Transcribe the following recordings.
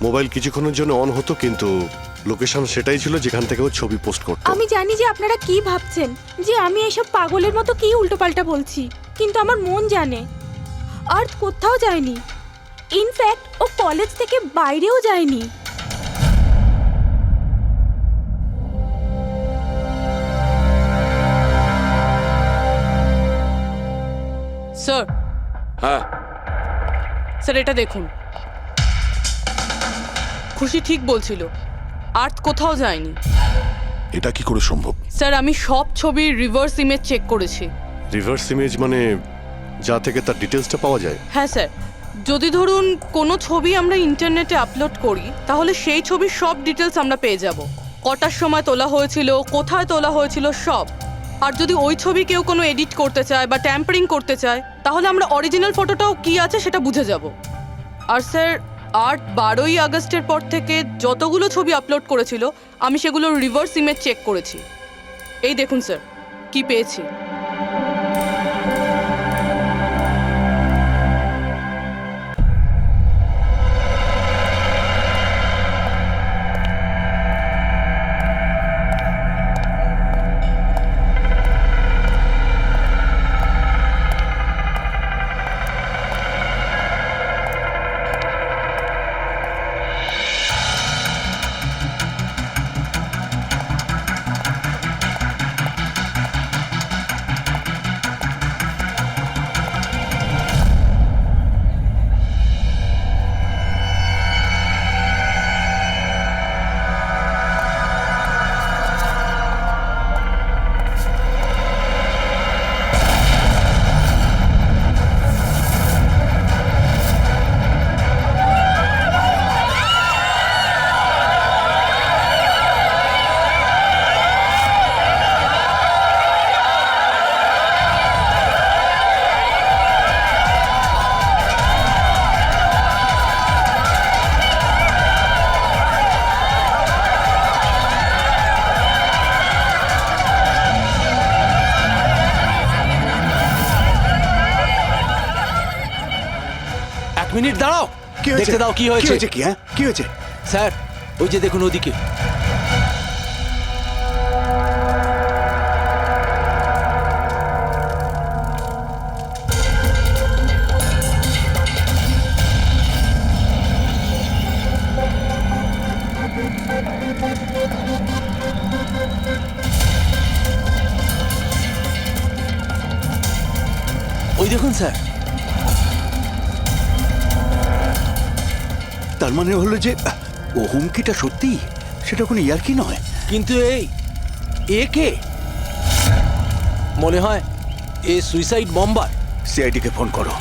Mobile কিছুক্ষণের জন্য on হতো, কিন্তু লোকেশন সেটাই ছিল যেখান থেকে ও ছবি পোস্ট করতো। আমি জানি যে আপনারা কি ভাবছেন, যে আমি এসব পাগলের মতো কি উল্টোপাল্টা বলছি, কিন্তু আমার মন জানে আর্থ কোথাও যায়নি। ইনফ্যাক্ট ও কলেজ থেকে বাইরেও যায়নি। স্যার, হ্যাঁ, স্যার এটা দেখুন। খুশি ঠিক বলছিল, আর্থ কোথাও যায়নি। এটা কি করে সম্ভব? স্যার আমি সব ছবির রিভার্স ইমেজ চেক করেছি। রিভার্স ইমেজ মানে যা থেকে তার ডিটেলসটা পাওয়া যায়? হ্যাঁ স্যার, যদি ধরুন কোনো ছবি আমরা ইন্টারনেটে আপলোড করি, তাহলে সেই ছবির সব ডিটেলস আমরা পেয়ে যাব। কটার সময় তোলা হয়েছিল, কোথায় তোলা হয়েছিল, সব। আর যদি ওই ছবি কেউ কোনো এডিট করতে চায় বা ট্যাম্পারিং করতে চায়, তাহলে আমরা অরিজিনাল ফটোটাও কি আছে সেটা বুঝে যাব। আর স্যার, আর্ট 12ই আগস্টের পর থেকে যতগুলো ছবি আপলোড করেছিল, আমি সেগুলোর রিভার্স ইমেজ চেক করেছি। এই দেখুন স্যার, কি পেয়েছি। মিনিট দাঁড়াও, কি হয়েছে? দেখতে দাও কি হয়েছে। কি হ্যাঁ কি হয়েছে? স্যার ওই যে দেখুন ওদিকে। ওই দেখুন স্যার। তার মানে হলো যে ও হুমকিটা সত্যি, সেটা কোনো ইয়ার্কি নয়। কিন্তু এ কে? মনে হয় এ সুইসাইড বম্বার। সিআইডিকে ফোন করো।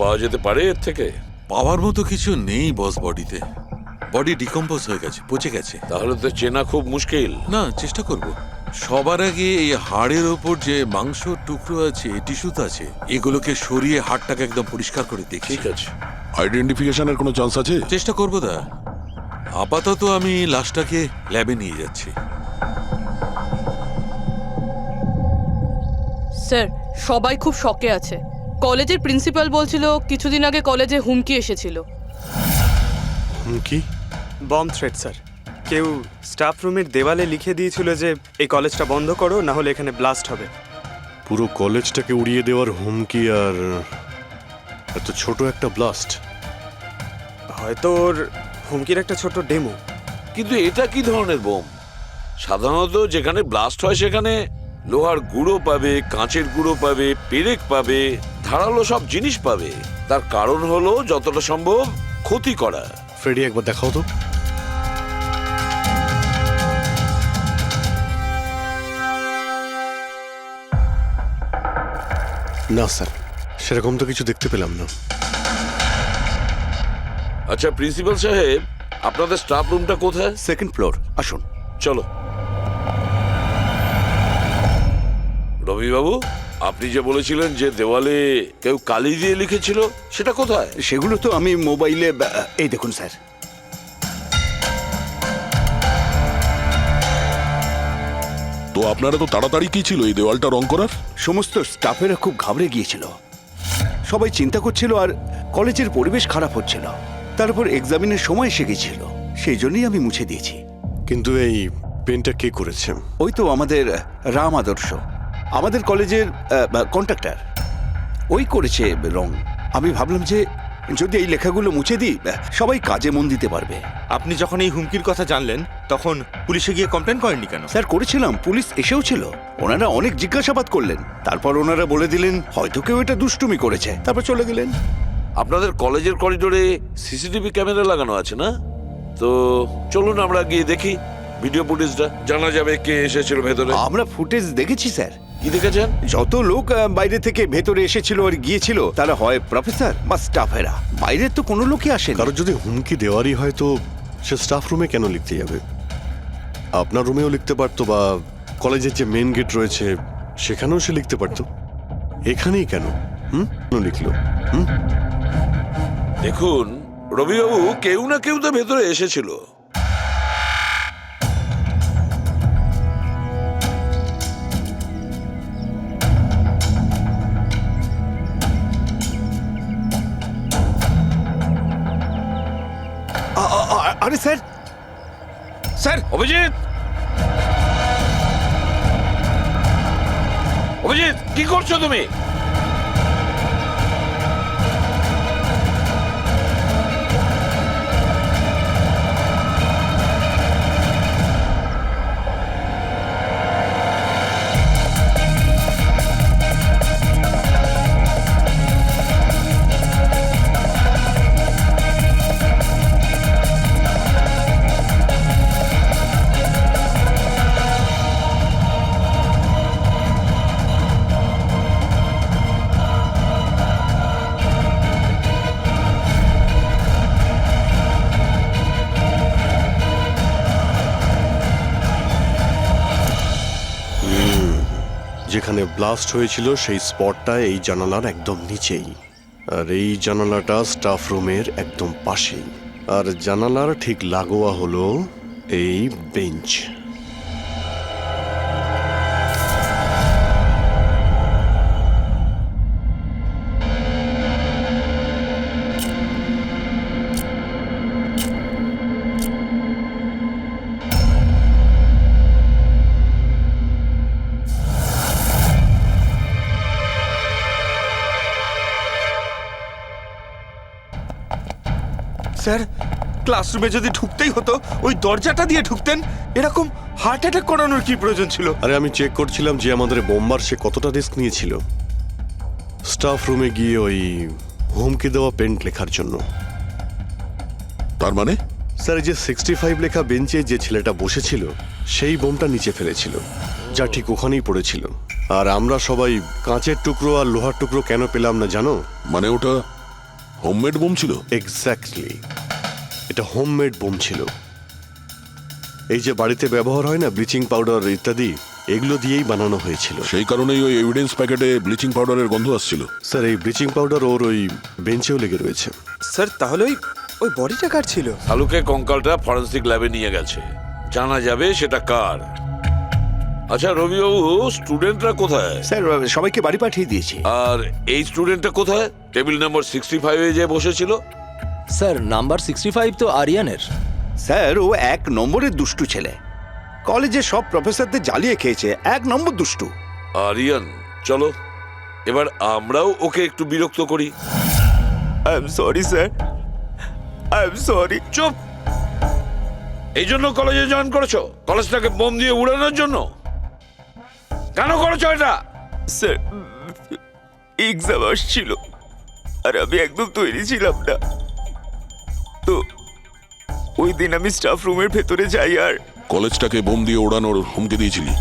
পাওয়া যেতে পারে এর থেকে? পাওয়ার মতো কিছু নেই বস, বডিতে। বডি ডিকম্পোজ হয়ে গেছে, পচে গেছে। তাহলে তো চেনা খুব মুশকিল। না, চেষ্টা করব। সবার আগে এই হাড়ের ওপর যে মাংস টুকরো আছে, টিস্যুত আছে, এগুলোকে সরিয়ে হাড়টাকে একদম পরিষ্কার করে দেখি। ঠিক আছে। আইডেন্টিফিকেশনের কোনো চান্স আছে? চেষ্টা করব দা। আপাতত আমি লাশটাকে ল্যাবে নিয়ে যাচ্ছি। স্যার সবাই খুব শকে আছে। কলেজের প্রিন্সিপাল বলছিল কিছুদিন আগে কলেজে হুমকি এসেছিল। হুমকি? Bomb threat sir. কেউ স্টাফ রুমের দেওয়ালে লিখে দিয়েছিল যে এই কলেজটা বন্ধ করো, না হলে এখানে ব্লাস্ট হবে। পুরো কলেজটাকে উড়িয়ে দেওয়ার হুমকি, আর এত ছোট একটা ব্লাস্ট। হয়তো ওর হুমকির একটা ছোট ডেমো। কিন্তু এটা কি ধরনের বোম? সাধারণত যেখানে ব্লাস্ট হয় সেখানে লোহার গুঁড়ো পাবে, কাঁচের গুঁড়ো পাবে, পেরেক পাবে, ধারালো সব জিনিস পাবে। তার কারণ হলো যতটা সম্ভব ক্ষতি করা। ফ্রেডি, একবার দেখাও তো। না স্যার, সেরকম তো কিছু দেখতে পেলাম না। আচ্ছা প্রিন্সিপাল সাহেব, আপনাদের স্টাফ রুমটা কোথায়? সেকেন্ড ফ্লোর, আসুন। চলো। রবিবাবু, আপনি যে বলেছিলেন যে দেওয়ালে কেউ কালি দিয়ে লিখেছিল, সেটা কোথায়? সেগুলো তো আমি মোবাইলে, এই দেখুন স্যার। তো আপনারা তো তাড়াতাড়ি কি ছিল এই দেওয়ালটা রং করার? সমস্ত স্টাফেরা খুব ঘাবড়ে গিয়েছিল, সবাই চিন্তা করছিল, আর কলেজের পরিবেশ খারাপ হচ্ছিল। তারপর এক্সামিনের সময় এসে গেছিল, সেই জন্যই আমি মুছে দিয়েছি। কিন্তু এই পেনটা কে করেছে? ওই তো আমাদের রাম আদর্শ, আমাদের কলেজের কন্ট্রাক্টর, ওই করেছে রং। আমি ভাবলাম যে যদি এই লেখাগুলো মুছে দিই, সবাই কাজে মন দিতে পারবে। আপনি যখন এই হুমকির কথা জানলেন তখন পুলিশে গিয়ে কমপ্লেন করেননি কেন? স্যার করেছিলাম, পুলিশ এসেও ছিল, ওনারা অনেক জিজ্ঞাসাবাদ করলেন, তারপর ওনারা বলে দিলেন হয়তো কেউ এটা দুষ্টুমি করেছে, তারপর চলে গেলেন। আপনাদের কলেজের করিডোরে সিসিটিভি ক্যামেরা লাগানো আছে না? তো চলুন আমরা গিয়ে দেখি ভিডিও ফুটেজটা, জানা যাবে কে এসেছিল ভেতরে। আমরা ফুটেজ দেখেছি স্যার। কি দেখেছেন? যত লোক বাইরে থেকে ভেতরে এসেছিল আর গিয়েছিল, তারা হয় প্রফেসর বা স্টাফেরা, বাইরের তো কোনো লোকই আসেনি। কারণ যদি হুমকি দেওয়ারই হয় তো সে স্টাফ রুমে কেন লিখতে যাবে? আপনার রুমেও লিখতে পারতো, বা কলেজের যে মেন গেট রয়েছে সেখানেও সে লিখতে পারতো। এখানেই কেন লিখলো? দেখুন রবিবাবু, কেউ না কেউ তো ভেতরে এসেছিল। আরে স্যার, স্যার অভিজিৎ, অভিজিৎ কি করছো তুমি? যেখানে ব্লাস্ট হয়েছিল সেই স্পটটা এই জানালার একদম নিচেই, আর এই জানালাটা স্টাফ রুমের একদম পাশেই, আর জানালার ঠিক লাগোয়া হলো এই বেঞ্চ। স্যার, ক্লাসরুমে যদি ঢুকতেই হতো ওই দরজাটা দিয়ে ঢুকতেন, এরকম হার্ট অ্যাটাক করানোর কি প্রয়োজন ছিল? আরে আমি চেক করছিলাম যে আমাদের বোম্বার সে কতটা রিস্ক নিয়েছিল স্টাফ রুমে গিয়ে ওই হুমকি দেওয়া পেন্ট লেখার জন্য। তার মানে স্যার, যে 65 লেখা বেঞ্চে যে ছেলেটা বসেছিল সেই বোমটা নিচে ফেলেছিল, যা ঠিক ওখানেই পড়েছিল। আর আমরা সবাই কাঁচের টুকরো আর লোহার টুকরো কেন পেলাম না জানো? মানে ওটা হোমমেড বোম ছিল? এক্স্যাক্টলি, এটা হোমমেড বোম ছিল। এই যে বাড়িতে ব্যবহার হয় না ব্লিচিং পাউডার ইত্যাদি, এগুলো দিয়েই বানানো হয়েছিল। সেই কারণেই ওই এভিডেন্স প্যাকেটে ব্লিচিং পাউডারের গন্ধ আসছিল। স্যার, এই ব্লিচিং পাউডার ওর ওই বেঞ্চেও লেগে রয়েছে। স্যার তাহলে ওই বডিটা কার ছিল? শালুকে কঙ্কালটা ফরেন্সিক ল্যাবে নিয়ে গেছে, জানা যাবে সেটা কার। আচ্ছা রবিবাবু, স্টুডেন্টরা কোথায়? স্যার সবাইকে বাড়ি পাঠিয়ে দিয়েছি। আর এই স্টুডেন্টটা কোথায়? টেবিল নাম্বার 65 এ যে বসেছিল। স্যার নাম্বার 65 তো আরিয়ানের। স্যার ও 1 নম্বরের দুষ্টু ছেলে, কলেজে সব প্রফেসরদের জ্বালিয়ে খেয়েছে, 1 নম্বর দুষ্টু। আরিয়ান, চলো এবার আমরাও ওকে একটু বিরক্ত করি। I am sorry sir, I am sorry. চুপ! এই জন্য কলেজে জয়েন করেছো? কলেজটাকে বোম দিয়ে উড়ানোর জন্য? কেন করেছো এটা? স্যার এক্সাম আসছিল আর আমি একদম তৈরি ছিলাম না, তো ওই দিন আমি স্টাফ রুমের ভেতরে যাই আর কলেজটাকে বোম দিয়ে ওড়ানোর হুমকি দিয়েছিলি?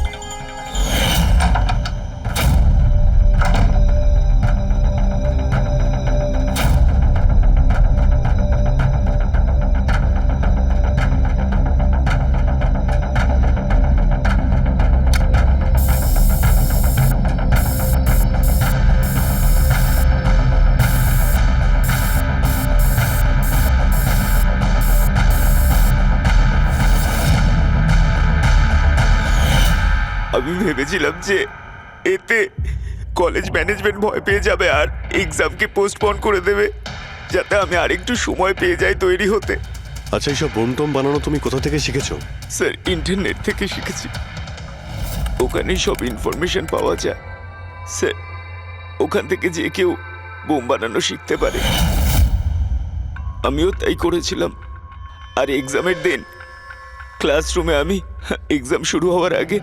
আমি ভেবেছিলাম যে এতে কলেজ ম্যানেজমেন্ট ভয় পেয়ে যাবে আর এক্সামকে পোস্টপোন করে দেবে, যাতে আমি আরেকটু সময় পেয়ে যাই তৈরি হতে। আচ্ছা, এইসব বোম টোম বানানো তুমি কোথা থেকে শিখেছো? স্যার, ইন্টারনেট থেকে শিখেছি, ওখানেই সব ইনফরমেশন পাওয়া যায়। স্যার, ওখান থেকে যে কেউ বোম বানানো শিখতে পারে। আমিও তাই করেছিলাম। আর এক্সামের দিন ক্লাসরুমে আমি এক্সাম শুরু হওয়ার আগে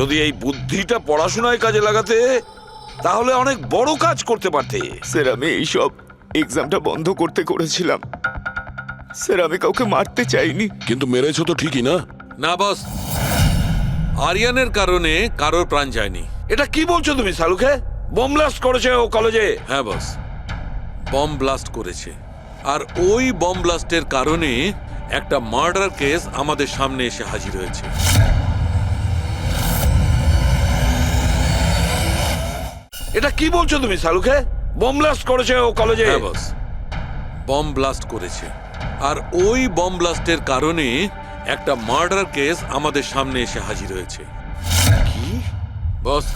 যদি এই বুদ্ধিটা পড়াশোনায় কাজে লাগাতে, তাহলে অনেক বড় কাজ করতে পারতে। স্যার, আমি এইসব এক্সামটা বন্ধ করতে করেছিলাম। স্যার, আমি কাউকে মারতে চাইনি। কিন্তু মেরেছো তো ঠিকই না? না বস, আরিয়ানের কারণে কারোর প্রাণ যায়নি। এটা কি বলছো তুমি সালুকে? বোম ব্লাস্ট করেছে ও কলেজে? হ্যাঁ বস, বম ব্লাস্ট করেছে। আর ওই বম ব্লাস্টের কারণে একটা মার্ডার কেস আমাদের সামনে এসে হাজির হয়েছে। এটা কি বলছো তুমি সালুকে? বোম ব্লাস্ট করেছে ও কলেজে? হ্যাঁ বস, বম ব্লাস্ট করেছে। আর ওই বম ব্লাস্টের কারণে একটা মার্ডার কেস আমাদের সামনে এসে হাজির হয়েছে। কি বস,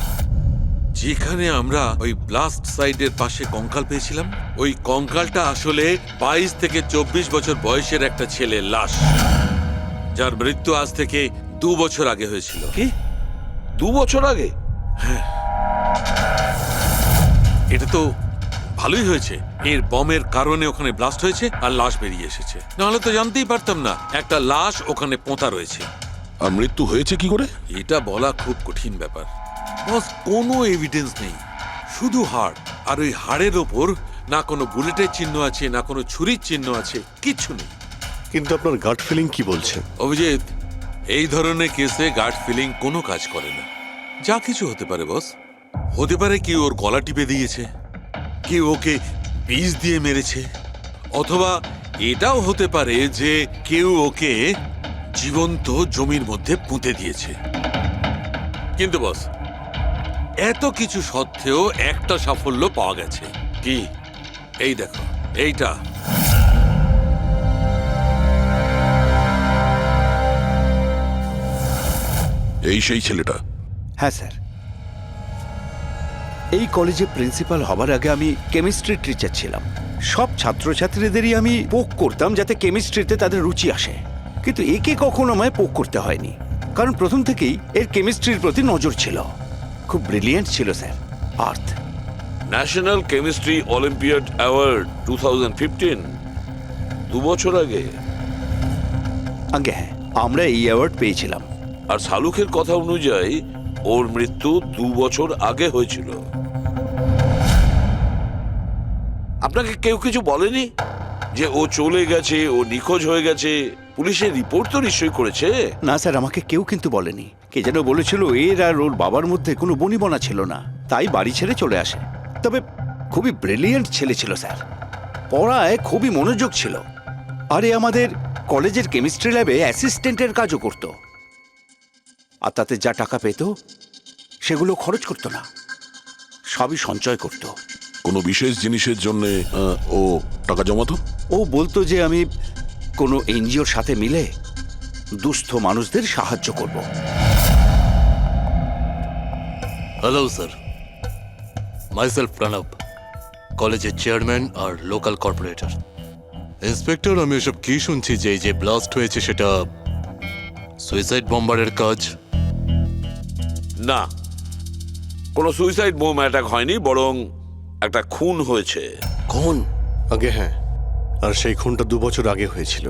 যেখানে আমরা ওই ব্লাস্ট সাইটের পাশে কঙ্কাল পেয়েছিলাম, ওই কঙ্কালটা আসলে 22 থেকে 24 বছর বয়সের একটা ছেলের লাশ, যার মৃত্যু আজ থেকে 2 বছর আগে হয়েছিল। কি 2 বছর আগে? এটা তো ভালোই হয়েছে, এর বমের কারণে ওখানে ব্লাস্ট হয়েছে আর লাশ বেরিয়ে এসেছে। নাহলে তো জানতেই পারতাম না একটা লাশ ওখানে পোঁতা রয়েছে। আর মৃত্যু হয়েছে কি করে? এটা বলা খুব কঠিন ব্যাপার বস। কোনো এভিডেন্স নেই, শুধু হাড়। আর ওই হাড়ের ওপর না কোনো বুলেটের চিহ্ন আছে, না কোনো ছুরির চিহ্ন আছে, কিচ্ছু নেই। কিন্তু আপনার গাট ফিলিং কি বলছে? অভিজিৎ, এই ধরনের কেসে গার্ড ফিলিং কোনো কাজ করে না। যা কিছু হতে পারে বস। হতে পারে কেউ ওর গলা টিপে দিয়েছে, কেউ ওকে বিষ দিয়ে মেরেছে, অথবা এটাও হতে পারে যে কেউ ওকে জীবন্ত জমির মধ্যে পুঁতে দিয়েছে। কিন্তু বস, এত কিছু সত্ত্বেও একটা সাফল্য পাওয়া গেছে। কি? এই দেখো, এইটা। এই সেই ছেলেটা? হ্যাঁ স্যার, এই কলেজে প্রিন্সিপাল হবার আগে আমি কেমিস্ট্রির টিচার ছিলাম। সব ছাত্রছাত্রীদেরই আমি পোক করতাম যাতে কেমিস্ট্রিতে তাদের রুচি আসে, কিন্তু একে কখনো আমায় পোক করতে হয়নি, কারণ প্রথম থেকেই এর কেমিস্ট্রির প্রতি নজর ছিল। খুব ব্রিলিয়েন্ট ছিল স্যার। আর্থ ন্যাশনাল কেমিস্ট্রি অলিম্পিয়াড অ্যাওয়ার্ড 2015, 2 বছর আগে। আগে হ্যাঁ, আমরা এই অ্যাওয়ার্ড পেয়েছিলাম। আর শালুকের কথা অনুযায়ী ওর মৃত্যু 2 বছর আগে হয়েছিল। আপনাকে কেউ কিছু বলেনি যে ও চলে গেছে, ও নিখোঁজ হয়ে গেছে? পুলিশের রিপোর্ট তো নিশ্চয়ই করেছে? না স্যার, আমাকে কেউ কিন্তু বলেনি। কে যেন বলেছিল এর আর ওর বাবার মধ্যে কোনো বনিবনা ছিল না, তাই বাড়ি ছেড়ে চলে আসে। তবে খুবই ব্রিলিয়েন্ট ছেলে ছিল স্যার, পড়ায় খুবই মনোযোগ ছিল। আরে আমাদের কলেজের কেমিস্ট্রি ল্যাবে অ্যাসিস্ট্যান্টের কাজও করত। আর তাতে যা টাকা পেত সেগুলো খরচ করতো না, সবই সঞ্চয় করত। কোনো বিশেষ জিনিসের জন্য ও টাকা জমাতো? ও বলতো যে আমি কোনো এনজিওর সাথে মিলে দুস্থ মানুষদের সাহায্য করব। হ্যালো স্যার, মাইসেলফ প্রণব, কলেজের চেয়ারম্যান আর লোকাল কর্পোরেটর। ইন্সপেক্টর, আমি এসব কি শুনছি যে এই যে ব্লাস্ট হয়েছে সেটা সুইসাইড বম্বারের কাজ? না, কোনো সুইসাইড বোম অ্যাটাক হয়নি, বরং একটা খুন হয়েছে। খুন? আগে হ্যাঁ, আর সেই খুনটা 2 বছর আগে হয়েছিল।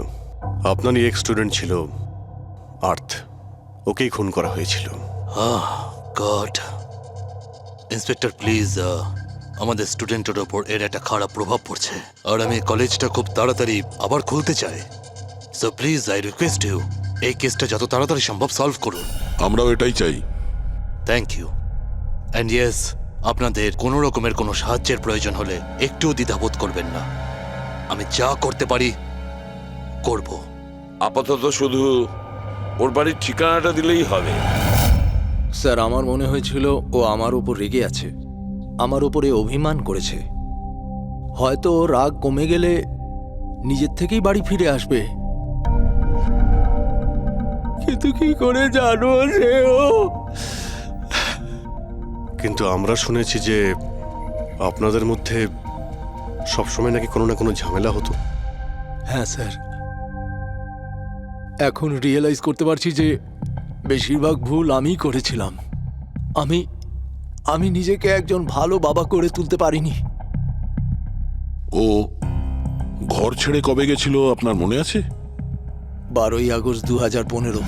আপনারই এক স্টুডেন্ট ছিল আর্থ, ওকেই খুন করা হয়েছিল। গড। ইন্সপেক্টর প্লিজ, আমাদের স্টুডেন্টের ওপর এর একটা খারাপ প্রভাব পড়ছে, আর আমি কলেজটা খুব তাড়াতাড়ি আবার খুলতে চাই। So please I request you এই কেসটা যত তাড়াতাড়ি সম্ভব সলভ করুন। আমরাও এটাই চাই। Thank you. অ্যান্ড ইয়েস, আপনাদের কোনো রকমের কোনো সাহায্যের প্রয়োজন হলে একটুও দ্বিধাবোধ করবেন না। আমি যা করতে পারি করব। আপাতত শুধু ওর বাড়ির ঠিকানাটা দিলেই হবে। স্যার আমার মনে হয়েছিল ও আমার উপর রেগে আছে, আমার উপরে অভিমান করেছে। হয়তো ওর রাগ কমে গেলে নিজের থেকেই বাড়ি ফিরে আসবে, কিন্তু কি করে জানো সে ও? কিন্তু আমরা শুনেছি যে আপনাদের মধ্যে সবসময় নাকি কোনো না কোনো ঝামেলা হতো। হ্যাঁ স্যার, এখন রিয়েলাইজ করতে পারছি যে বেশিরভাগ ভুল আমিই করেছিলাম। আমি নিজেকে একজন ভালো বাবা করে তুলতে পারিনি। ও ঘর ছেড়ে কবে গেছিল আপনার মনে আছে? 12ই আগস্ট 2015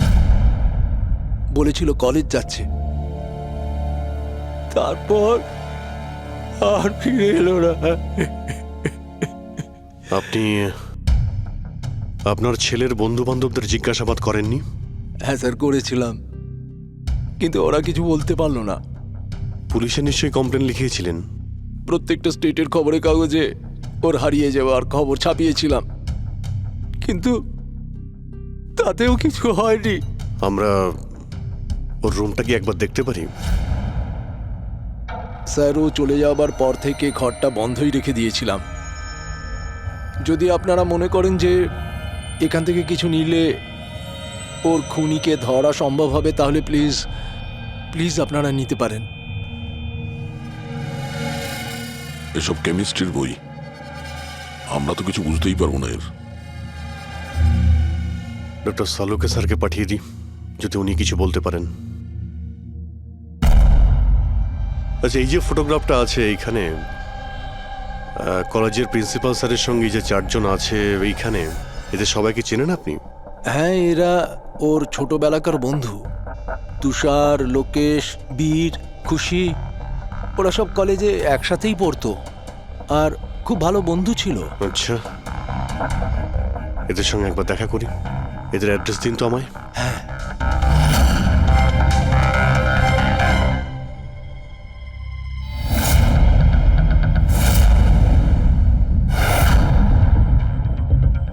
বলেছিল কলেজ যাচ্ছে, তারপর আর ফিরে এলো না। আপনি আপনার ছেলের বন্ধু বান্ধবদের জিজ্ঞাসাবাদ করেননি? হ্যাঁ স্যার করেছিলাম, কিন্তু ওরা কিছু বলতে পারলো না। পুলিশে নিশ্চয়ই কমপ্লেন লিখিয়েছিলেন? প্রত্যেকটা স্টেটের খবরের কাগজে ওর হারিয়ে যাওয়ার খবর ছাপিয়েছিলাম, কিন্তু তাতেও কিছু হয়নি। আমরা ওর রুমটা কি একবার দেখতে পারি? স্যার ও চলে যাওয়ার পর থেকে ঘরটা বন্ধই রেখে দিয়েছিলাম। যদি আপনারা মনে করেন যে এখান থেকে কিছু নিলে ওর খুনিকে ধরা সম্ভব হবে, তাহলে প্লিজ প্লিজ আপনারা নিতে পারেন। এসব কেমিস্ট্রির বই, আমরা তো কিছু বুঝতেই পারবো না এর। ডক্টর সালুকে স্যারকে পাঠিয়ে দিই, যদি উনি কিছু বলতে পারেন। আচ্ছা, এই যে ফটোগ্রাফটা আছে এইখানে, কলেজের প্রিন্সিপাল স্যারের সঙ্গে যে 4 জন আছে এইখানে, এদের সবাইকে চেনেন আপনি? হ্যাঁ, এরা ওর ছোটবেলাকার বন্ধু। তুষার, লোকেশ, বীর, খুশি, ওরা সব কলেজে একসাথেই পড়তো আর খুব ভালো বন্ধু ছিল। আচ্ছা, এদের সঙ্গে একবার দেখা করি। এদের অ্যাড্রেস দিন তো আমায়। হ্যাঁ,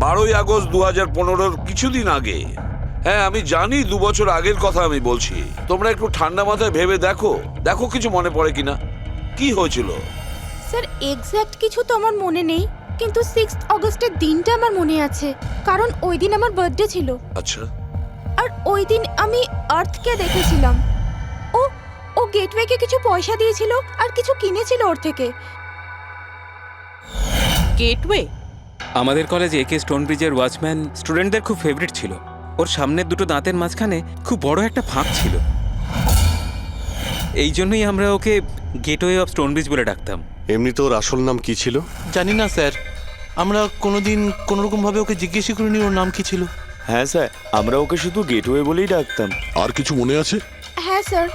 বারোই আগস্ট 2015 কিছুদিন আগে। হ্যাঁ আমি জানি 2 বছর আগের কথা আমি বলছি। তোমরা একটু ঠান্ডা মাথায় ভেবে দেখো, দেখো কিছু মনে পড়ে কিনা, কি হয়েছিল। স্যার এক্স্যাক্ট কিছু তো আমার মনে নেই, কিন্তু 6 অগস্টের দিনটা আমার মনে আছে, কারণ ওই দিন আমার বার্থডে ছিল। আচ্ছা, আর ওই দিন আমি আর্থকে দেখেছিলাম। ও গেটওয়েকে কিছু পয়সা দিয়েছিল আর কিছু কিনেছিল ওর থেকে। গেটওয়ে? আমাদের কলেজে একে স্টোনব্রিজের ওয়াচম্যান স্টুডেন্টদের খুব ফেভারিট ছিল। ওর সামনের দুটো দাঁতের মাঝখানে খুব বড় একটা ফাঁক ছিল, এই জন্যই আমরা ওকে গেটওয়ে অফ স্টোনব্রিজ বলে ডাকতাম। এমনিতে ওর আসল নাম কি ছিল? জানি না স্যার, আমরা কোনোদিন কোনোরকমভাবে ওকে জিজ্ঞেসই করিনি ওর নাম কি ছিল। হ্যাঁ স্যার, আমরা ওকে শুধু গেটওয়ে বলেই ডাকতাম। আর কিছু মনে আছে? হ্যাঁ স্যার,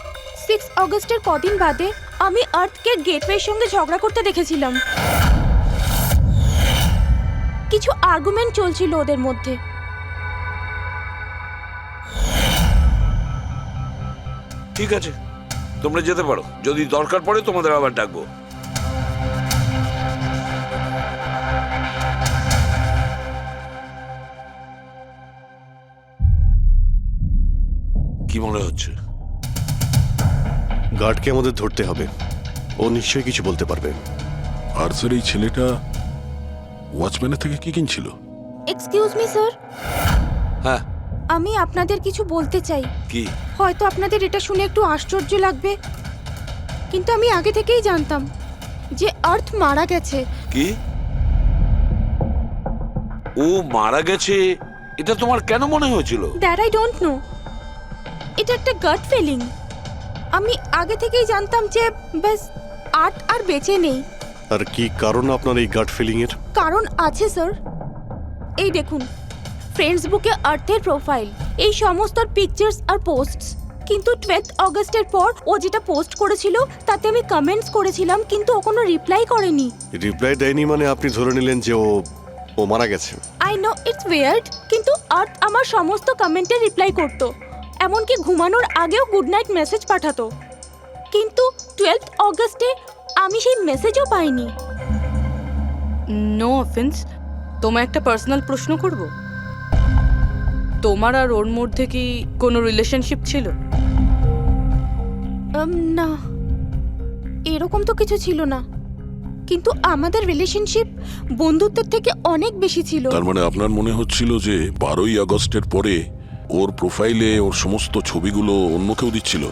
6 অগস্টের কদিন বাদে আমি আর্থকে গেটওয়ের সঙ্গে ঝগড়া করতে দেখেছিলাম। কিছু আর্গুমেন্ট চলছিল ওদের মধ্যে। ঠিক আছে, তোমরা যেতে পারো, যদি দরকার পড়ে তোমাদের আবার ডাকবো। কি মনে হচ্ছে? গার্ডকে আমাদের ধরতে হবে, ও নিশ্চয়ই কিছু বলতে পারবে। আর স্যার এই ছেলেটা ওয়াচম্যানের থেকে কি কিনছিল? এক্সকিউজ মি স্যার, হ্যাঁ, আমি আপনাদের কিছু বলতে চাই। কি? হয়তো আপনাদের এটা শুনে একটু আশ্চর্য লাগবে, কিন্তু আমি আগে থেকেই জানতাম যে আর্থ মারা গেছে। কি? ও মারা গেছে এটা তোমার কেন মনে হয়েছিল? দ্যাট আই ডোন্ট নো, এটা একটা গাট ফিলিং। আমি আগে থেকেই জানতাম যে ব্যাস আর্থ আর বেঁচে নেই। আর কি কারণ আপনার এই গাট ফিলিং এর? কারণ আছে স্যার, এই দেখুন ফেসবুকে আর্থের প্রোফাইল, এই সমস্ত পিকচার্স আর পোস্টস। কিন্তু 12 অগস্টের পর ও যেটা পোস্ট করেছিল তাতে আমি কমেন্টস করেছিলাম, কিন্তু ও কোনো রিপ্লাই করেনি। রিপ্লাই দেয়নি মানে আপনি ধরে নিলেন যে ও মারা গেছে? আই নো ইটস উইয়ার্ড, কিন্তু কিন্তু আর্থ আমার সমস্ত কমেন্টে রিপ্লাই করত, এমনকি ঘুমানোর আগেও গুড নাইট মেসেজ পাঠাতো। কিন্তু 12 অগস্টে আমি সেই মেসেজও পাইনি। নো অফেন্স, তোমায় একটা পার্সোনাল প্রশ্ন করব। তোমার আর ওর মধ্যে কি কোনো রিলেশনশিপ ছিল? না, এরকম তো কিছু ছিল না, কিন্তু আমাদের রিলেশনশিপ বন্ধুত্বের থেকে অনেক বেশি ছিল। তার মানে আপনার মনে হচ্ছিল যে 12ই আগস্টের পরে ওর প্রোফাইলে ওর সমস্ত ছবিগুলো অন্য কেউ দিচ্ছিল?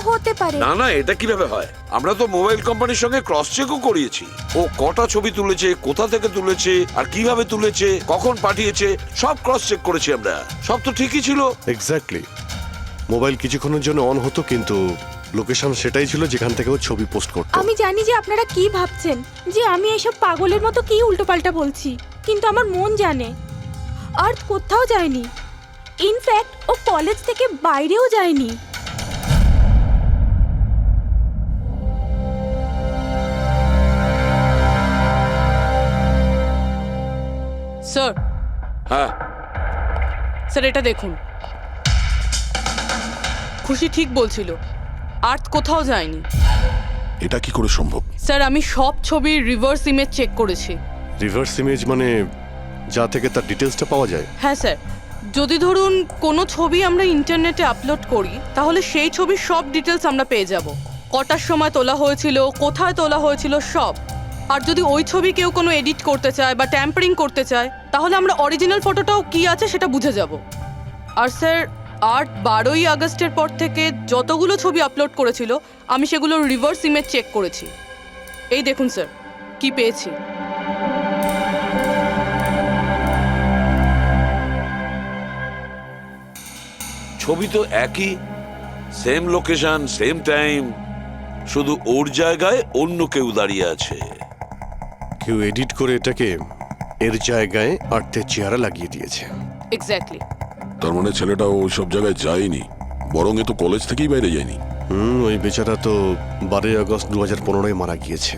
হতে পারে। না না, এটা কিভাবে হয়? আমরা তো মোবাইল কোম্পানির সঙ্গে ক্রস চেকও করিয়েছি। ও কটা ছবি তুলেছে, কোথা থেকে তুলেছে, আর কিভাবে তুলেছে, কখন পাঠিয়েছে, সব ক্রস চেক করেছি আমরা। সব তো ঠিকই ছিল। এক্স্যাক্টলি। মোবাইল কিছুক্ষণের জন্য অন হতো, কিন্তু লোকেশন সেটাই ছিল যেখান থেকে ও ছবি পোস্ট করতো। আমি জানি যে আপনারা কি ভাবছেন, যে আমি এসব পাগলের মতো কি উল্টোপাল্টা বলছি, কিন্তু আমার মন জানে আর্থ কোথাও যায়নি। ইনফ্যাক্ট ও কলেজ থেকে বাইরেও যায়নি। স্যার, হ্যাঁ, স্যার এটা দেখুন। খুশি ঠিক বলছিল, আর্থ কোথাও যায়নি। এটা কি করে সম্ভব? স্যার, আমি সব ছবির রিভার্স ইমেজ চেক করেছি। রিভার্স ইমেজ মানে যা থেকে তার ডিটেলসটা পাওয়া যায়? হ্যাঁ স্যার, যদি ধরুন কোনো ছবি আমরা ইন্টারনেটে আপলোড করি, তাহলে সেই ছবির সব ডিটেলস আমরা পেয়ে যাব। কটার সময় তোলা হয়েছিল, কোথায় তোলা হয়েছিল, সব। আর যদি ওই ছবি কেউ কোনো এডিট করতে চায় বা ট্যাম্পারিং করতে চায়, তাহলে আমরা অরিজিনাল ফটোটাও কি আছে সেটা বুঝে যাব। আর স্যার, 12ই আগস্টের পর থেকে যতগুলো ছবি আপলোড করেছিল, আমি সেগুলোর রিভার্স ইমেজ চেক করেছি। এই দেখুন স্যার, কি পেয়েছি। ছবি তো একই, সেম লোকেশন, সেম টাইম, শুধু ওর জায়গায় অন্য কেউ দাঁড়িয়ে আছে। কেউ এডিট করে এটাকে এর জায়গায় আর্থের চেহারা লাগিয়ে দিয়েছে। এক্স্যাক্টলি। তার মানে ছেলেটা ওই সব জায়গায় যায়নি, বরং এ তো কলেজ থেকেই বাইরে যায়নি। ওই বেচারা তো 12ই আগস্ট 2015 মারা গিয়েছে।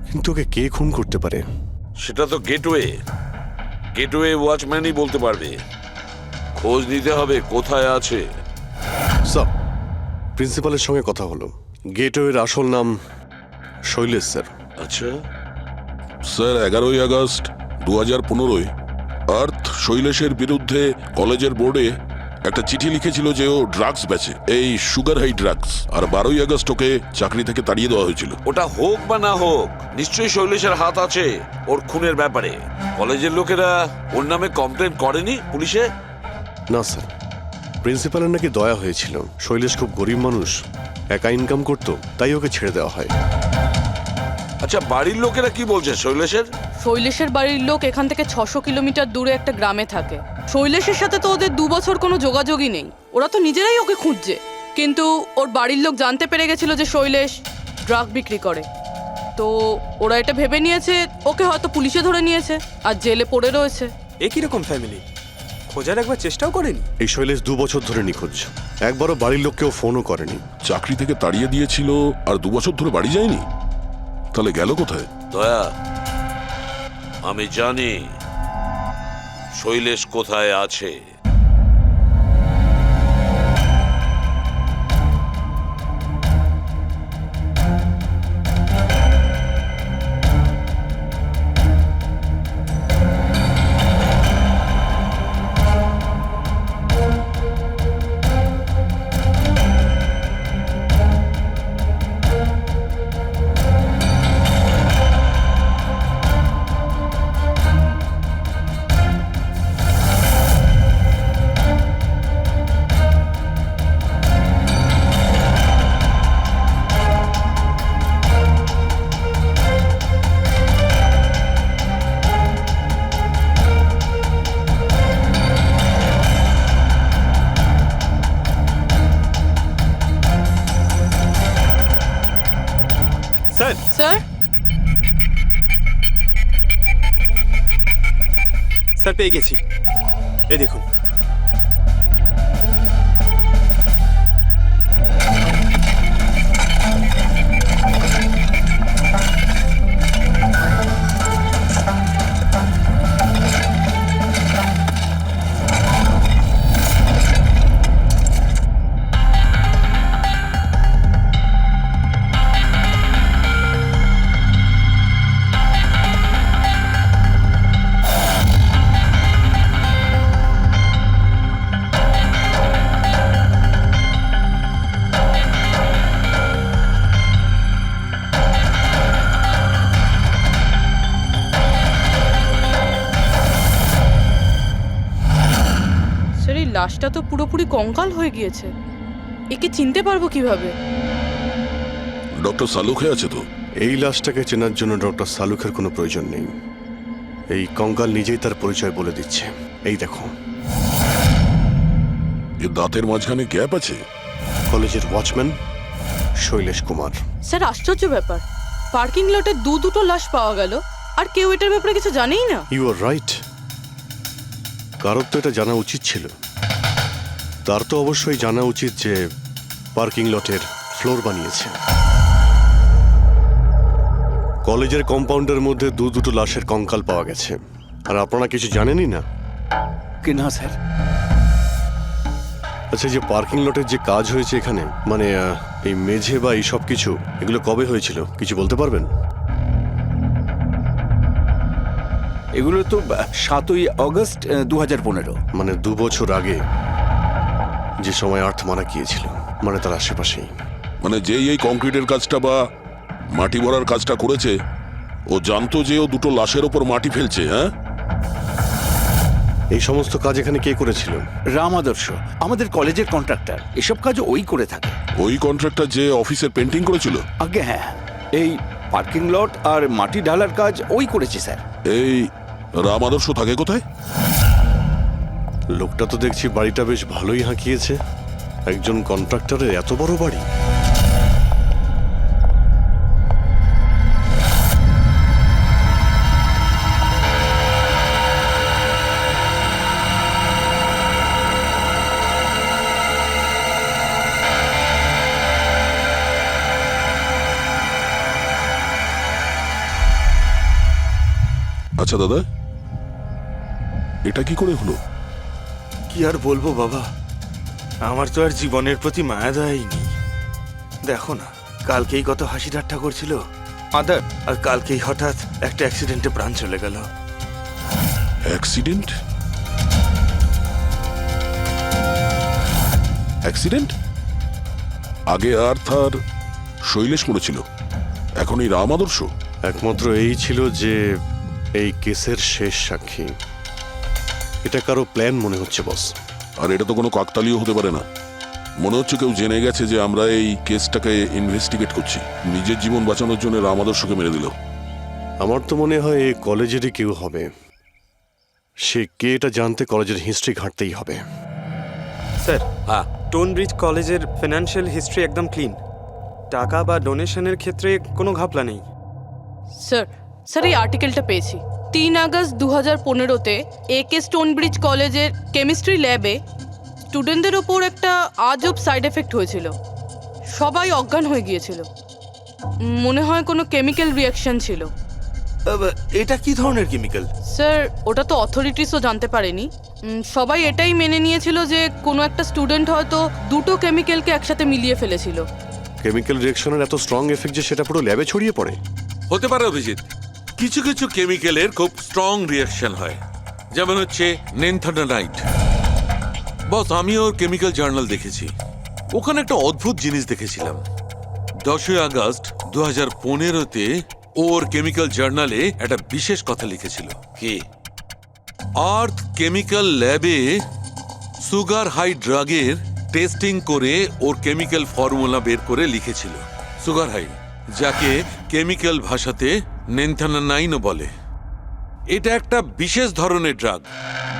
কিন্তু ওকে কে খুন করতে পারে? সেটা তো গেটওয়ে ওয়াচম্যানই বলতে পারবে। খোঁজ নিতে হবে কোথায় আছে। স্যার, প্রিন্সিপালের সঙ্গে কথা হলো। গেটওয়ের আসল নাম শৈলেশ স্যার। আচ্ছা, স্যার 11ই আগস্ট 2015 আর্থ শৈলেশের বিরুদ্ধে কলেজের বোর্ডে একটা চিঠি লিখেছিল যে ও ড্রাগস বেচে, এই সুগার হাই ড্রাগস। আর 12ই আগস্ট ওকে চাকরি থেকে তাড়িয়ে দেওয়া হয়েছিল। ওটা হোক বা না হোক, নিশ্চয়ই শৈলেশের হাত আছে ওর খুনের ব্যাপারে। কলেজের লোকেরা ওর নামে কমপ্লেন করেনি পুলিশে? না স্যার, প্রিন্সিপালের নাকি দয়া হয়েছিল। শৈলেশ খুব গরিব মানুষ, একা ইনকাম করতো, তাই ওকে ছেড়ে দেওয়া হয়। আচ্ছা, বাড়ির লোকেরা কি বলছে শৈলেশের? শৈলেশের বাড়ির লোক এখান থেকে 600 কিলোমিটার দূরে একটা গ্রামে থাকে। শৈলেশের সাথে তো ওদের 2 বছর কোনো যোগাযোগই নেই। ওরা তো নিজেরাই ওকে খুঁজছে। কিন্তু ওর বাড়ির লোক জানতে পেরে গেছিল যে শৈলেশ ড্রাগ বিক্রি করে। তো ওরা এটা ভেবে নিয়েছে ওকে হয়তো পুলিশে ধরে নিয়েছে আর জেলে পড়ে রয়েছে। এ কিরকম ফ্যামিলি? খোঁজার একবার চেষ্টাও করেনি? এই শৈলেশ 2 বছর ধরে নিখোঁজ, একবারও বাড়ির লোককেও ফোনও করেনি। চাকরি থেকে তাড়িয়ে দিয়েছিল আর 2 বছর ধরে বাড়ি যায়নি, তাহলে গেল কোথায়? দয়া, আমি জানি শৈলেশ কোথায় আছে। স্যার, স্যার, স্যার পেয়ে গেছি। এই দেখুন। এই লাশটা তো পুরোপুরি কঙ্কাল হয়ে গিয়েছে। একে চিনতে পারবো কিভাবে? ডক্টর সালুখে আছে তো? এই লাশটাকে চেনার জন্য ডক্টর সালুখের কোনো প্রয়োজন নেই। এই কঙ্কাল নিজেই তার পরিচয় বলে দিচ্ছে। এই দেখো, এর দাঁতের মাঝখানে গ্যাপ আছে। কলেজের ওয়াচম্যান শৈলেশ কুমার। স্যার, আশ্চর্য ব্যাপার, পার্কিং লটে দুটো লাশ পাওয়া গেল আর কেউ এটার ব্যাপারে কিছু জানেই না। You are right. কারোর তো এটা জানা উচিত ছিল। তার তো অবশ্যই জানা উচিত যে পার্কিং লটের ফ্লোর বানিয়েছে। কলেজের কম্পাউন্ডের মধ্যে দুটো লাশের কঙ্কাল পাওয়া গেছে, আর আপনারা কিছু জানেনই না। কি না স্যার? আচ্ছা, যে পার্কিং লটের যে কাজ হয়েছে এখানে, মানে এই মেঝে বা এই সব কিছু, এগুলো কবে হয়েছিল কিছু বলতে পারবেন? এগুলো তো 7ই অগস্ট 2015। মানে 2 বছর আগে, যে সময় আর্থ মারা গিয়েছিল, মানে তার আশেপাশেই। মানে যেই এই কংক্রিটের কাজটা বা মাটি ভরার কাজটা করেছে, ও জানতো যে ও দুটো লাশের ওপর মাটি ফেলছে। হ্যাঁ, এই সমস্ত কাজ এখানে কে করেছিল? রাম আদর্শ, আমাদের কলেজের কন্ট্রাক্টর। এসব কাজ ওই করে থাকে। ওই কন্ট্রাক্টর যে অফিসের পেন্টিং করেছিল? আগে হ্যাঁ, এই পার্কিং লট আর মাটি ঢালার কাজ ওই করেছে স্যার। এই রাম আদর্শ থাকে কোথায়? লোকটা তো দেখছি বাড়িটা বেশ ভালোই হাঁকিয়েছে। একজন কন্ট্রাক্টরের এত বড় বাড়ি। আচ্ছা দাদা, এটা কি করে হলো? কি আর বলবো বাবা, আমার তো আর জীবনের প্রতি মায়া দয়াই নেই। দেখো না, কালকেই কত হাসি ঠাট্টা করছিল আদার, আর কালকেই হঠাৎ একটা অ্যাক্সিডেন্টে প্রাণ চলে গেল। অ্যাক্সিডেন্ট? অ্যাক্সিডেন্ট? আগে আর্থ আর শৈলেশ মরেছিল, এখন এই রাম আদর্শ। একমাত্র এই ছিল যে এই কেসের শেষ সাক্ষী। এটা কারো প্ল্যান মনে হচ্ছে বস। আর এটা তো কোনো কাকতালীয় হতে পারে না। মনে হচ্ছে কেউ জেনে গেছে যে আমরা এই কেসটাকে ইনভেস্টিগেট করছি। নিজের জীবন বাঁচানোর জন্য রাম আদর্শকে মেরে দিল। আমার তো মনে হয় এই কলেজেরই কেউ হবে। সে কে এটা জানতে কলেজের হিস্ট্রি ঘাঁটতেই হবে। স্যার, হ্যাঁ, স্টোনব্রিজ কলেজের ফিনান্সিয়াল হিস্ট্রি একদম ক্লিন। টাকা বা ডোনেশনের ক্ষেত্রে কোনো ঘাপলা নেই। স্যার এই আর্টিকেলটা পেয়েছি। 3 আগস্ট 2015-তে একে স্টোনব্রিজ কলেজের কেমিস্ট্রি ল্যাবে স্টুডেন্টদের ওপর একটা আজব সাইড এফেক্ট হয়েছিল। সবাই অজ্ঞান হয়ে গিয়েছিল। মনে হয় কোনো কেমিক্যাল রিয়াকশন ছিল। এটা কি ধরনের কেমিক্যাল? স্যার, ওটা তো অথরিটিসও জানতে পারেনি। সবাই এটাই মেনে নিয়েছিল যে কোনো একটা স্টুডেন্ট হয়তো দুটো কেমিক্যালকে একসাথে মিলিয়ে ফেলেছিল। কেমিক্যাল রিঅ্যাকশনের এত স্ট্রং এফেক্ট যে সেটা পুরো ল্যাবে ছড়িয়ে পড়ে। হতে পারে অভিজিৎ, কিছু কিছু কেমিক্যালের খুব স্ট্রং রিয়াকশন হয়, যেমন হচ্ছে নেনথানাইট। বস, আমি ওর কেমিক্যাল জার্নাল দেখেছি। ওখানে একটা অদ্ভুত জিনিস দেখেছিলাম। 10ই আগস্ট 2015-তে ওর কেমিক্যাল জার্নালে একটা বিশেষ কথা লিখেছিল। কি? আর্থ কেমিক্যাল ল্যাবে সুগার হাই ড্রাগের টেস্টিং করে ওর কেমিক্যাল ফর্মুলা বের করে লিখেছিল সুগার হাই, যাকে কেমিক্যাল ভাষাতে নেনথানাইনও বলে। এটা একটা বিশেষ ধরনের ড্রাগ,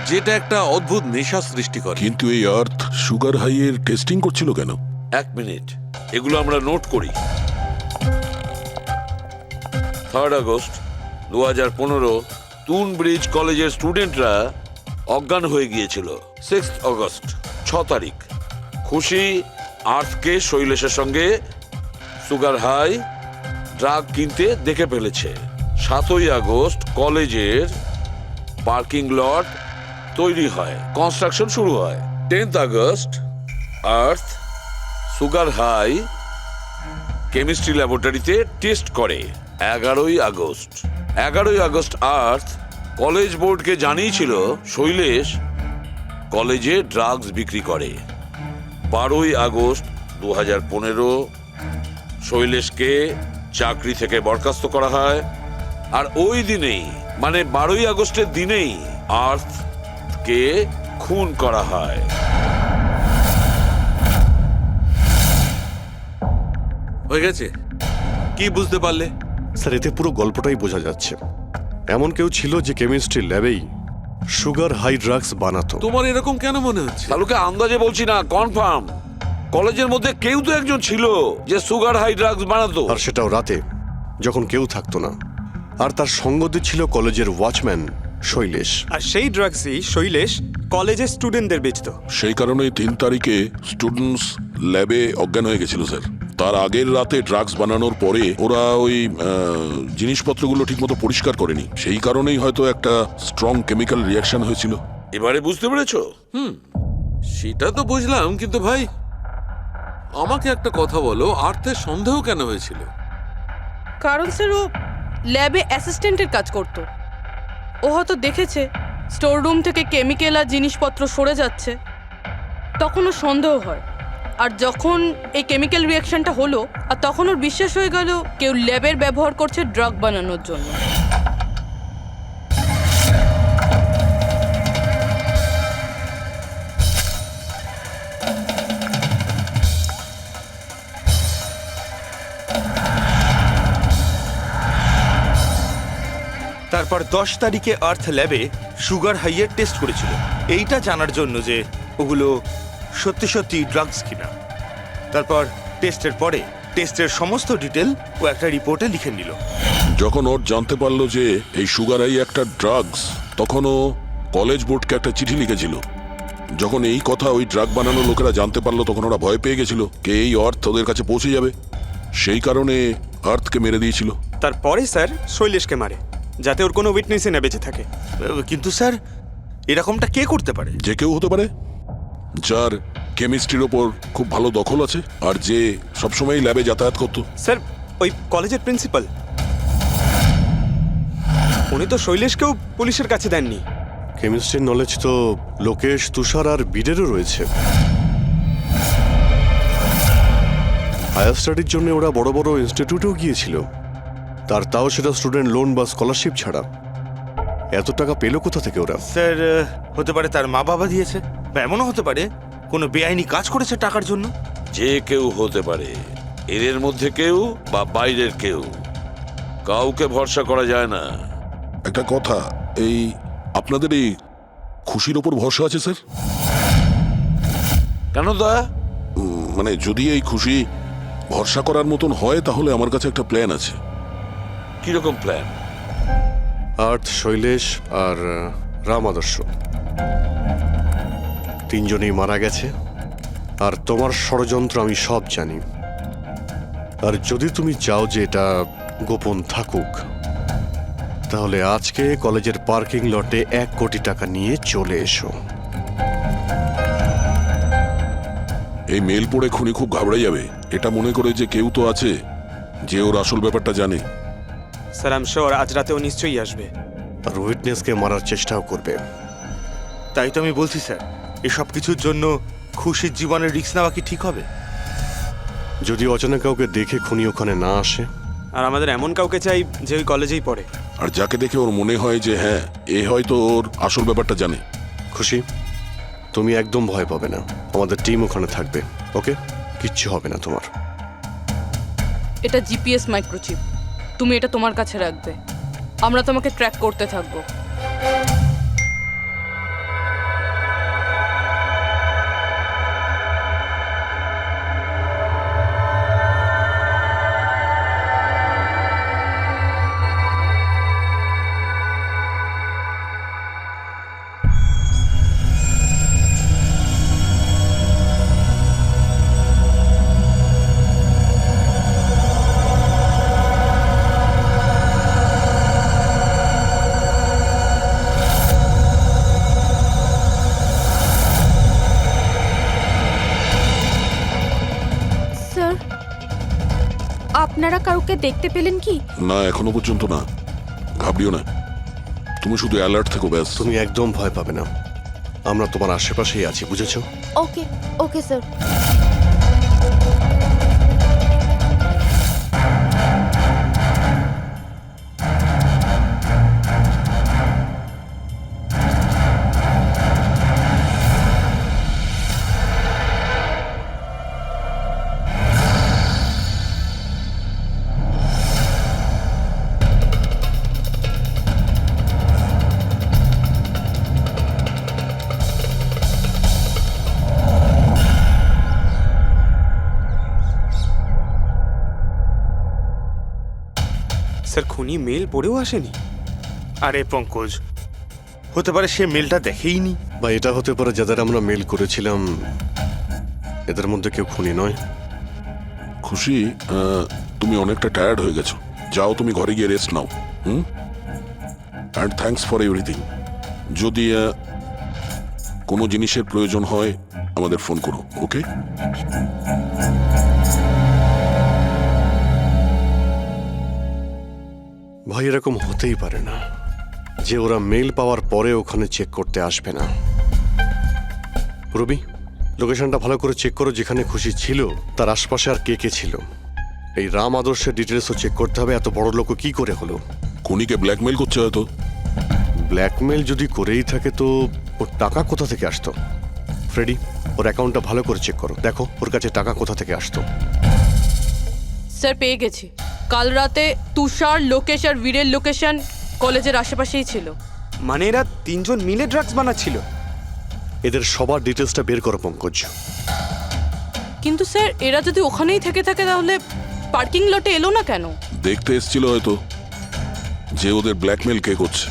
যেটা একটা অদ্ভুত নেশা সৃষ্টি করে। কিন্তু এই আর্থ সুগার হাইয়ের টেস্টিং করছিল কেন? 1 মিনিট, এগুলো আমরা নোট করি। 3 আগস্ট 2015 স্টোনব্রিজ কলেজের স্টুডেন্টরা অজ্ঞান হয়ে গিয়েছিল। 6 আগস্ট 6 তারিখ খুশি আর্থকে শৈলেশের সঙ্গে সুগার হাই ড্রাগ কিনতে দেখে ফেলেছে। 7ই আগস্ট কলেজের পার্কিং লট তৈরি হয়, কনস্ট্রাকশন শুরু হয়। 10th আগস্ট আর্থ সুগার হাই কেমিস্ট্রি ল্যাবরেটরিতে টেস্ট করে। 11ই আগস্ট আর্থ কলেজ বোর্ডকে জানিয়েছিল শৈলেশ কলেজে ড্রাগস বিক্রি করে। 12ই আগস্ট 2015 শৈলেশকে চাকরি থেকে বরখাস্ত করা হয়। আর ওই দিনেই, মানে 12ই আগস্টের দিনেই আর্থকে খুন করা হয়। হয়ে গেছে? কি বুঝতে পারলে? স্যার, এতে পুরো গল্পটাই বোঝা যাচ্ছে। এমন কেউ ছিল যে কেমিস্ট্রি ল্যাবেই সুগার হাই ড্রাগস বানাতো। তোমার এরকম কেন মনে হচ্ছে? তালুকে আন্দাজে বলছি না, কনফার্ম। কলেজের মধ্যে কেউ তো একজন ছিল যে সুগার হাই ড্রাগস বানাতো। আর সেটাও রাতে, যখন কেউ থাকতো না। আর তার সঙ্গ দিচ্ছিল কলেজের ওয়াচম্যান শৈলেশ। আর সেই ড্রাগসই শৈলেশ কলেজের স্টুডেন্টদের বেচতো। সেই কারণেই 3 তারিখে স্টুডেন্টস ল্যাবে অজ্ঞান হয়ে গেছিল স্যার। তার আগের রাতে ড্রাগস বানানোর পরে ওরা ওই জিনিসপত্রগুলো ঠিকমতো পরিষ্কার করেনি। সেই কারণেই হয়তো একটা স্ট্রং কেমিক্যাল রিয়াকশন হয়েছিল। এবারে বুঝতে পেরেছো? সেটা তো বুঝলাম, কিন্তু ভাই আমাকে একটা কথা বলো, আর্থের সন্দেহ কেন হয়েছিল? কারণ স্যার ও ল্যাবে অ্যাসিস্ট্যান্টের কাজ করতো। ও হয়তো দেখেছে স্টোর রুম থেকে কেমিক্যাল আর জিনিসপত্র সরে যাচ্ছে, তখন ওর সন্দেহ হয়। আর যখন এই কেমিক্যাল রিয়াকশনটা হলো, আর তখন ওর বিশ্বাস হয়ে গেল কেউ ল্যাবের ব্যবহার করছে ড্রাগ বানানোর জন্য। তারপর 10 তারিখে আর্থ ল্যাবে সুগার হাইয়ের টেস্ট করেছিল, এইটা জানার জন্য যে ওগুলো সত্যি সত্যি ড্রাগস কিনা। তারপর টেস্টের পরে টেস্টের সমস্ত ডিটেল ও একটা রিপোর্টে লিখে নিল। যখন ওর জানতে পারলো যে এই সুগার হাই একটা ড্রাগস, তখন ও কলেজ বোর্ডকে একটা চিঠি লিখেছিল। যখন এই কথা ওই ড্রাগ বানানো লোকেরা জানতে পারলো, তখন ওরা ভয় পেয়ে গেছিল কে এই অর্থ ওদের কাছে পৌঁছে যাবে। সেই কারণে আর্থকে মেরে দিয়েছিল। তারপরে স্যার শৈলেশকে মারে, যাতে ওর কোনো উইটনেসই না বেঁচে থাকে। কিন্তু স্যার, এরকমটা কে করতে পারে? যে কেউ হতে পারে, যার কেমিস্ট্রির ওপর খুব ভালো দখল আছে আর যে সবসময় ল্যাবে যাতায়াত করতো। স্যার, ওই কলেজের প্রিন্সিপাল, উনি তো শৈলেশকেও পুলিশের কাছে দেননি। কেমিস্ট্রির নলেজ তো লোকেশ, তুষার আর বীরেরও রয়েছে। হায়ার স্টাডির জন্য ওরা বড় বড় ইনস্টিটিউটেও গিয়েছিল, তাও সেটা স্টুডেন্ট লোন বা স্কলারশিপ ছাড়া। এত টাকা পেলো কোথা থেকে ওরা? স্যার, হতে পারে তার মা বাবা দিয়েছে, বা এমনও হতে পারে কোনো বেআইনি কাজ করেছে টাকার জন্য। যে কেউ হতে পারে, এদের মধ্যে কেউ বা বাইরের কেউ, কাউকে ভরসা করা যায় না। একটা কথা, এই আপনাদের এই খুশির ওপর ভরসা আছে স্যার? কেন দয়া? মানে যদি এই খুশি ভরসা করার মতন হয়, তাহলে আমার কাছে একটা প্ল্যান আছে। কিরকম প্ল্যান? আর্থ, শৈলেশ আর রাম আদর্শ তিনজনেই মারা গেছে। আর তোমার ষড়যন্ত্র আমি সব জানি। আর যদি তুমি চাও যে এটা গোপন থাকুক, তাহলে আজকে কলেজের পার্কিং লটে 1 কোটি টাকা নিয়ে চলে এসো। এই মেল পড়ে খুনি খুব ঘাবড়ে যাবে, এটা মনে করে যে কেউ তো আছে যে ওর আসল ব্যাপারটা জানে। স্যার, আই এম শিওর আজ রাতেও নিশ্চয়ই আসবে। আর উইটনেসকে মারার চেষ্টাও করবে। তাই তো আমি বলছি স্যার, এসব কিছুর জন্য খুশির জীবনের রিস্ক নেওয়া কি ঠিক হবে? যদি অচেনা কাউকে দেখে খুনি ওখানে না আসে। আর আমাদের এমন কাউকে চাই যে ওই কলেজেই পড়ে। আর যাকে দেখে ওর মনে হয় যে হ্যাঁ, এ হয়তো ওর আসল ব্যাপারটা জানে। খুশি, তুমি একদম ভয় পাবে না, আমাদের টিম ওখানে থাকবে। ওকে, কিচ্ছু হবে না তোমার। এটা জিপিএস মাইক্রোচিপ, তুমি এটা তোমার কাছে রাখবে। আমরা তোমাকে ট্র্যাক করতে থাকবো। স্যার, আপনারা কাউকে দেখতে পেলেন কি? না, এখনো পর্যন্ত না। ঘাবড়িও না, তুমি শুধু অ্যালার্ট থেকো ব্যাস। তুমি একদম ভয় পাবে না, আমরা তোমার আশেপাশেই আছি, বুঝেছো? ওকে ওকে স্যার। স্যার খুনি মেল পড়েও আসেনি? আরে পঙ্কজ, হতে পারে সে মেলটা দেখেইনি। বা এটা হতে পারে যাদের আমরা মেল করেছিলাম এদের মধ্যে কেউ খুনি নয়। খুশি, তুমি অনেকটা টায়ার্ড হয়ে গেছো, যাও তুমি ঘরে গিয়ে rest now. And thanks for everything. যদি কোনো জিনিসের প্রয়োজন হয় আমাদের ফোন করো, ওকে? ভাই এরকম হতেই পারে না যে ওরা মেল পাওয়ার পরে ওখানে চেক করতে আসবে না। রবি, লোকেশনটা ভালো করে চেক করো, যেখানে খুশি ছিল তার আশপাশে আর কে কে ছিল। এই রাম আদর্শের ডিটেলসও চেক করতে হবে, এত বড় লোক কি করে হলো। খুনিকে ব্ল্যাকমেল করছে হয়তো। ব্ল্যাকমেল যদি করেই থাকে তো ওর টাকা কোথা থেকে আসতো? ফ্রেডি, ওর অ্যাকাউন্টটা ভালো করে চেক করো, দেখো ওর কাছে টাকা কোথা থেকে আসতো। স্যার পেয়ে গেছি। কাল রাতে তুষার, লোকেশ আর বীরের লোকেশন কলেজের আশেপাশেই ছিল। মানে এরা তিনজন মিলে ড্রাগস বানাচ্ছিল? এদের সবার ডিটেলসটা বের করো পঙ্কজ। কিন্তু স্যার এরা যদি ওখানেই থেকে থাকে তাহলে পার্কিং লটে এলো না কেন? দেখতে এসেছিল হয়তো যে ওদের ব্ল্যাকমেল কে করছে।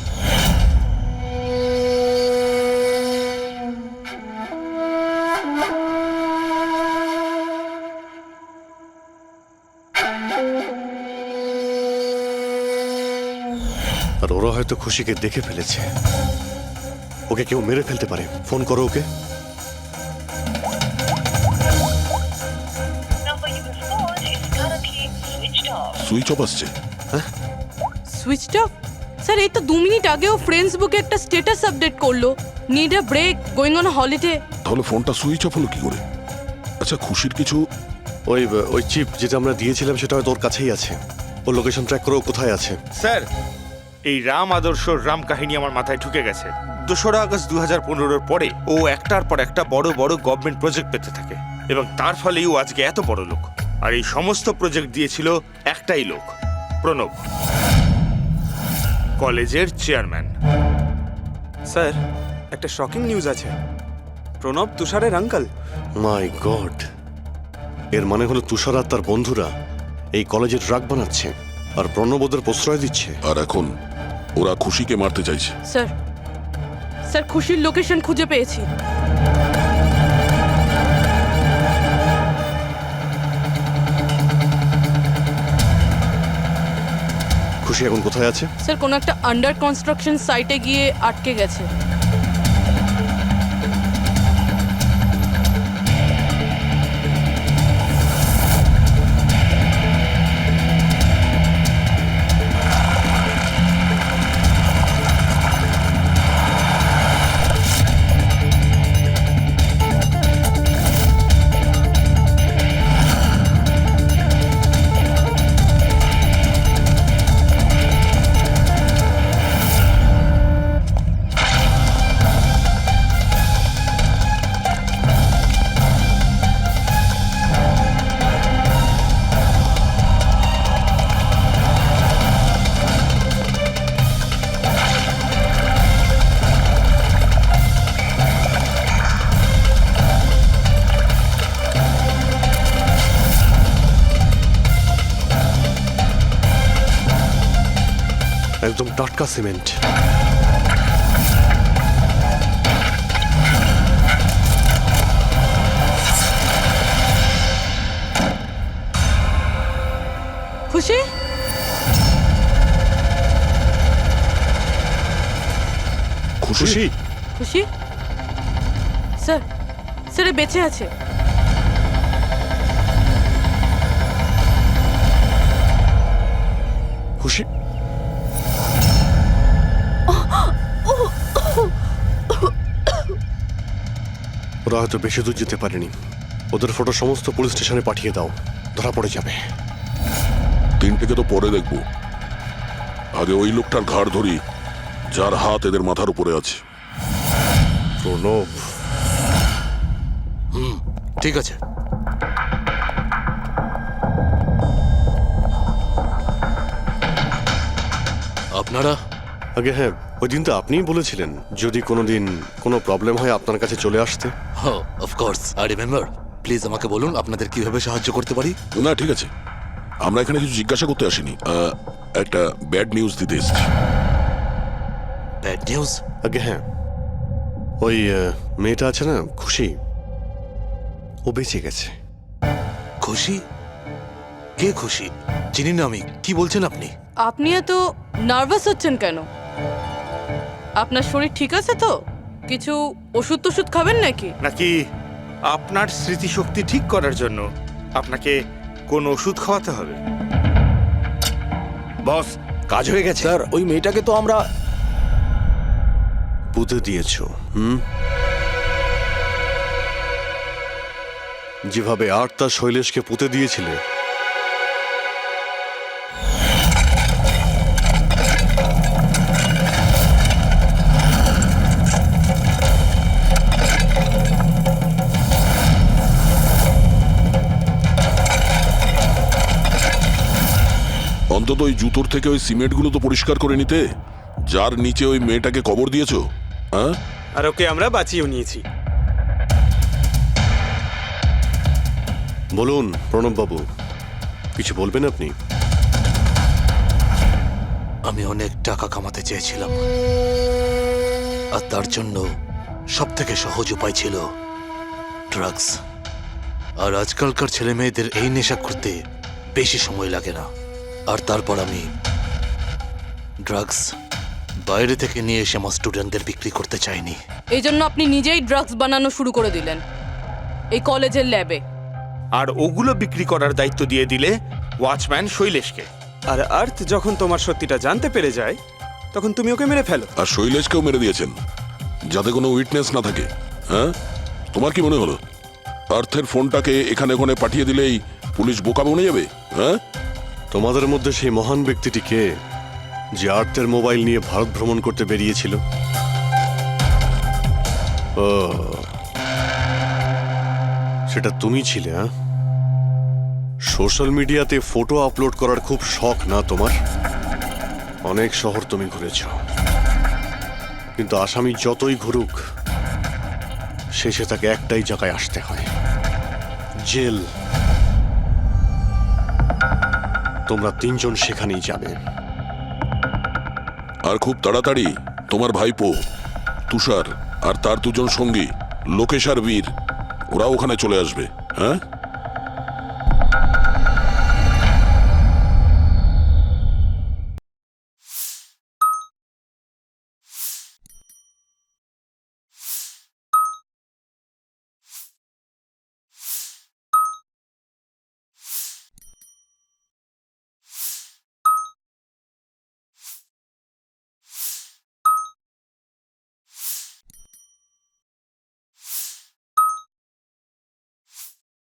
আর ওরা হয়তো খুশিকে দেখে ফেলেছে, ওকে কেউ মেরে ফেলতে পারে। ফোন করো ওকে। সুইচ অফ আসছে। Switched off? স্যার এই তো 2 মিনিট আগেও ফেসবুকে একটা স্ট্যাটাস আপডেট করলো, need a break, going on holiday. তাহলে ফোনটা সুইচ অফ হলো কি করে? আচ্ছা, খুশির কিছু ওই চিপ যেটা আমরা দিয়েছিলাম সেটা হয়তো ওর কাছেই আছে। ও লোকেশন ট্র্যাক করো কোথায় আছে। স্যার, এই রাম আদর্শ রাম কাহিনী আমার মাথায় ঢুকে গেছে। 2রা আগস্ট 2015-র পরে ও একটার পর একটা বড় বড় গভর্নমেন্ট প্রজেক্ট পেতে থাকে এবং তার ফলেই ও আজকে এত বড় লোক। আর এই সমস্ত প্রজেক্ট দিয়েছিল একটাই লোক, প্রণব, কলেজের চেয়ারম্যান। স্যার, একটা শকিং নিউজ আছে। প্রণব তুষারের আঙ্কেল। মাই গড, এর মানে হলো তুষার আর তার বন্ধুরা এই কলেজের ড্রাগ বানাচ্ছে আর প্রণব ওদের প্রশ্রয় দিচ্ছে। আর এখন ওরা খুশিকে মারতে চাইছে। স্যার, স্যার খুশির লোকেশন খুঁজে পেয়েছি। খুশি এখন কোথায় আছে? স্যার কোনো একটা আন্ডার কনস্ট্রাকশন সাইটে গিয়ে আটকে গেছে। একদম টাটকা সিমেন্ট। খুশি? খুশি? খুশি? স্যার, স্যার এ বেঁচে আছে। খুশি? ওরা হয়তো বেশি দূর যেতে পারেনি। ওদের ফটো সমস্ত পুলিশ স্টেশনে পাঠিয়ে দাও, ধরা পড়ে যাবে। 3টেকে তো পরে দেখবো, আগে ওই লোকটার ঘাড় ধরি যার হাত এদের মাথার উপরে আছে। প্রণব। ঠিক আছে। আপনারা? আগে হ্যাঁ, ওই দিন তো আপনিই বলেছিলেন যদি কোনোদিন কোনো প্রবলেম হয় আপনার কাছে চলে আসতে। হ্যাঁ, অফকোর্স আই রিমেম্বার। প্লিজ আমাকে বলুন আপনাদের কিভাবে সাহায্য করতে পারি। না ঠিক আছে, আমরা এখানে কিছু জিজ্ঞাসা করতে আসিনি, একটা ব্যাড নিউজ দিতে এসেছি। Bad news? আগে হ্যাঁ, ওই মেয়েটা আছে না, খুশি, ও বেঁচে গেছে। খুশি? কে খুশি? চিনি না আমি। কি বলছেন আপনি? আপনি এত নার্ভাস হচ্ছেন কেন? আপনার শরীর ঠিক আছে তো? কিছু ওষুধ টষুধ খাবেন নাকি? নাকি আপনার স্মৃতিশক্তি ঠিক করার জন্য আপনাকে কোন ওষুধ খাওয়াতে হবে? বস, কাজ হয়ে গেছে। স্যার, ওই মেয়েটাকে তো আমরা পুঁতে দিয়েছ, হুম? যেভাবে আর্তা শৈলেশকে পুঁতে দিয়েছিলে, অন্তত ওই জুতোর থেকে ওই সিমেন্টগুলো তো পরিষ্কার করে নিতে, যার নিচে ওই মেয়েটাকে কবর দিয়েছো। হ্যাঁ, আর ওকে আমরা বাঁচিয়েও নিয়েছি। বলুন প্রণববাবু, কিছু বলবেন আপনি? আমি অনেক টাকা কামাতে চেয়েছিলাম, আর তার জন্য সব থেকে সহজ উপায় ছিল ড্রাগস। আর আজকালকার ছেলে মেয়েদের এই নেশা করতে বেশি সময় লাগে না। আর তারপর আমি ড্রাগস বাইরে থেকে নিয়ে এসে আমার স্টুডেন্টদের বিক্রি করতে চাইনি। এই জন্য আপনি নিজেই ড্রাগস বানানো শুরু করে দিলেন এই কলেজের ল্যাবে। আর ওগুলো বিক্রি করার দায়িত্ব দিয়ে দিলে ওয়াচম্যান শৈলেশকে। আর আর্থ যখন তোমার সত্যিটা জানতে পেরে যায়, তখন তুমি ওকে মেরে ফেলো। আর শৈলেশকেও মেরে দিয়েছেন, যাতে কোনো উইটনেস না থাকে। হ্যাঁ, তোমার কি মনে হলো আর্থের ফোনটাকে এখানে ওখানে পাঠিয়ে দিলেই পুলিশ বোকা বনে যাবে? হ্যাঁ, তোমাদের মধ্যে সেই মহান ব্যক্তিটি কে, যে আর্থের মোবাইল নিয়ে ভারত ভ্রমণ করতে বেরিয়েছিল? ও, সেটা তুমি ছিলে? হ্যাঁ, সোশ্যাল মিডিয়াতে ফটো আপলোড করার খুব শখ না তোমার? অনেক শহর তুমি ঘুরেছ, কিন্তু আসামি যতই ঘুরুক শেষে তাকে একটাই জায়গায় আসতে হয়, জেল। তোমরা তিনজন সেখানেই যাবে। আর খুব তাড়াতাড়ি তোমার ভাইপো তুষার আর তার দুজন সঙ্গী লোকেশ আর বীর, ওরা ওখানে চলে আসবে। হ্যাঁ,